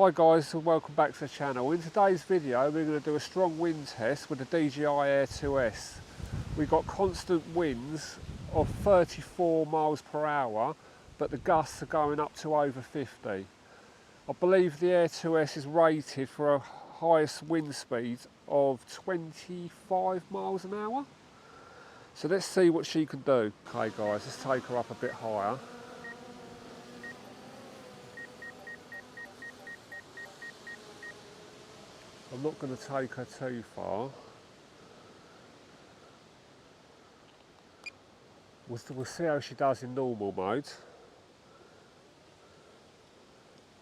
Hi guys, and welcome back to the channel. In today's video we're going to do a strong wind test with the DJI AIR 2S. We've got constant winds of 34 miles per hour, but the gusts are going up to over 50. I believe the AIR 2S is rated for a highest wind speed of 25 miles an hour. So let's see what she can do. Okay guys, let's take her up a bit higher. I'm not going to take her too far. We'll see how she does in normal mode.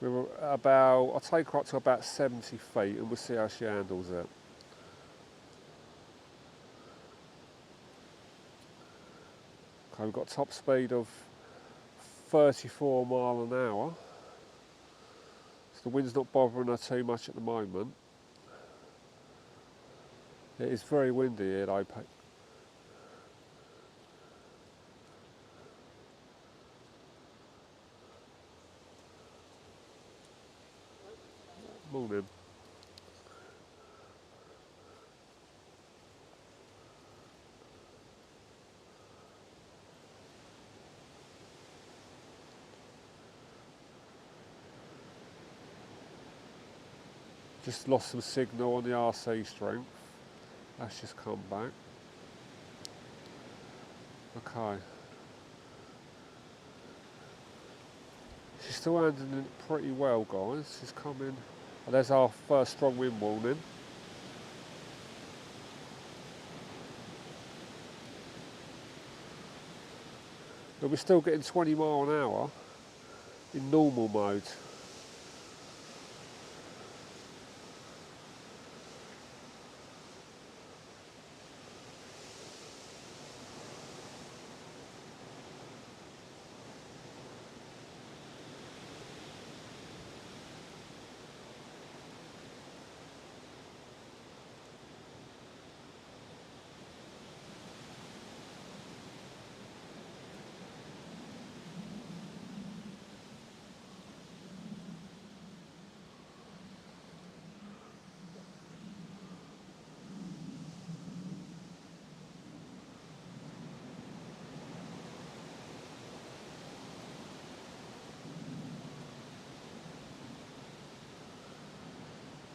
I'll take her up to about 70 feet and we'll see how she handles it. Okay, we've got top speed of 34 miles an hour. So the wind's not bothering her too much at the moment. It is very windy here though. Morning. Just lost some signal on the RC strength. That's just come back. Okay. She's still handling it pretty well, guys. She's coming. Oh, there's our first strong wind warning. But we're still getting 20 miles an hour in normal mode.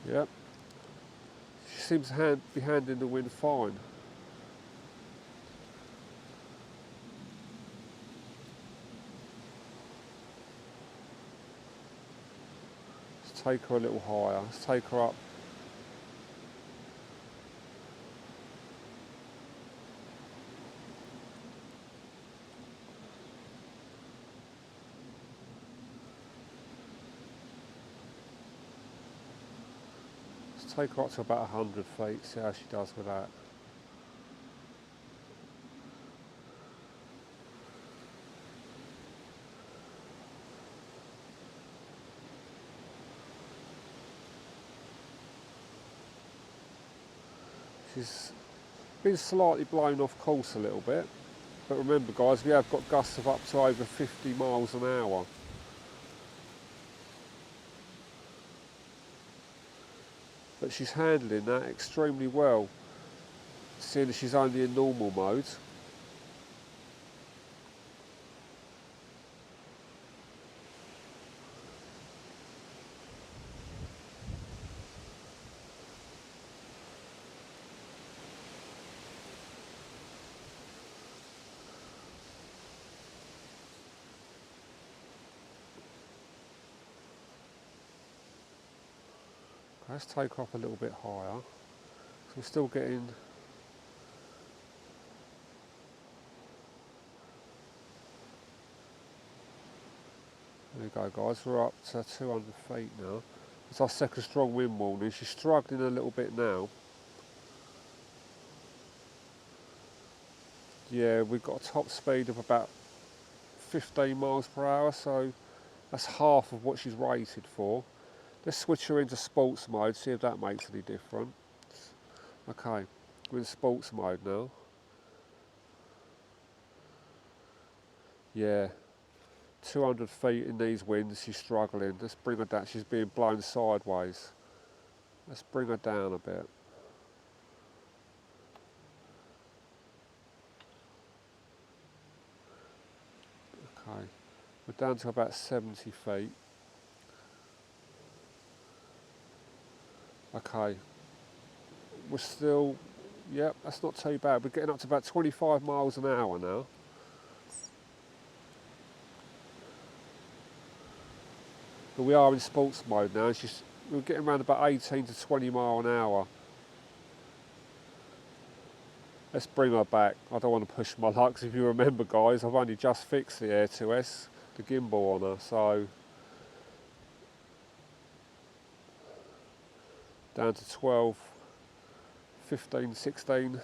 Yep. She seems to be handling the wind fine. Let's take her a little higher. Let's take her up. Take her up to about 100 feet, see how she does with that. She's been slightly blown off course a little bit, but remember guys, we have got gusts of up to over 50 miles an hour. But she's handling that extremely well, seeing as she's only in normal mode. Let's take her up a little bit higher. So we're still getting there you go guys, we're up to 200 feet now. It's our second strong wind warning. She's struggling a little bit now. Yeah, we've got a top speed of about 15 miles per hour, so that's half of what she's rated for. Let's switch her into sports mode, see if that makes any difference. Okay, we're in sports mode now. Yeah, 200 feet in these winds, she's struggling. Let's bring her down, she's being blown sideways. Let's bring her down a bit. Okay, we're down to about 70 feet. Okay, we're still, yep, that's not too bad. We're getting up to about 25 miles an hour now. But we are in sports mode now. We're getting around about 18 to 20 mile an hour. Let's bring her back. I don't want to push my luck, 'cause if you remember, guys, I've only just fixed the Air 2S, the gimbal on her, so down to 12, 15, 16.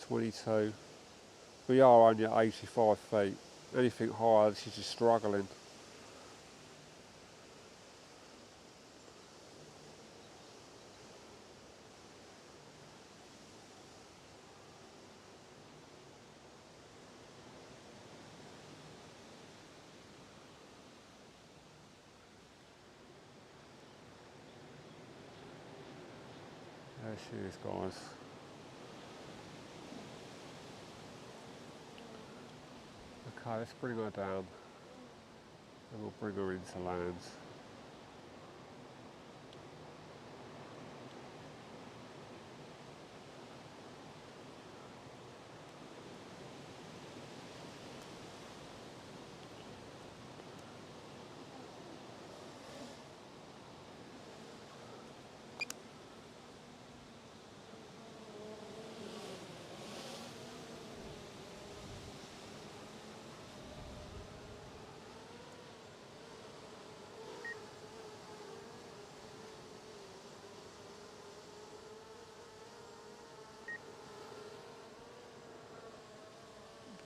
22. We are only at 85 feet. Anything higher, she's just struggling. There she is, guys. Okay, let's bring her down and we'll bring her into land.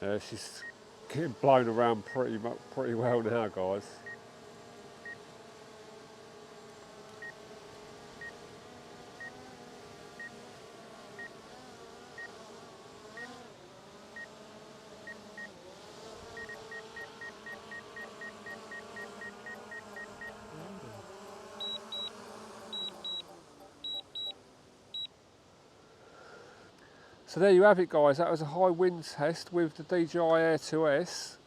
Yeah, she's getting blown around pretty well now, guys. So there you have it, guys. That was a high wind test with the DJI AIR 2S.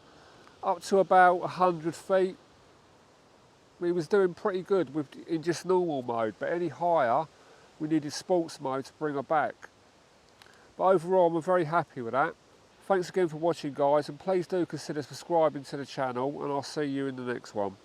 Up to about 100 feet. We was doing pretty good in just normal mode, but any higher, we needed sports mode to bring her back. But overall, I'm very happy with that. Thanks again for watching, guys, and please do consider subscribing to the channel, and I'll see you in the next one.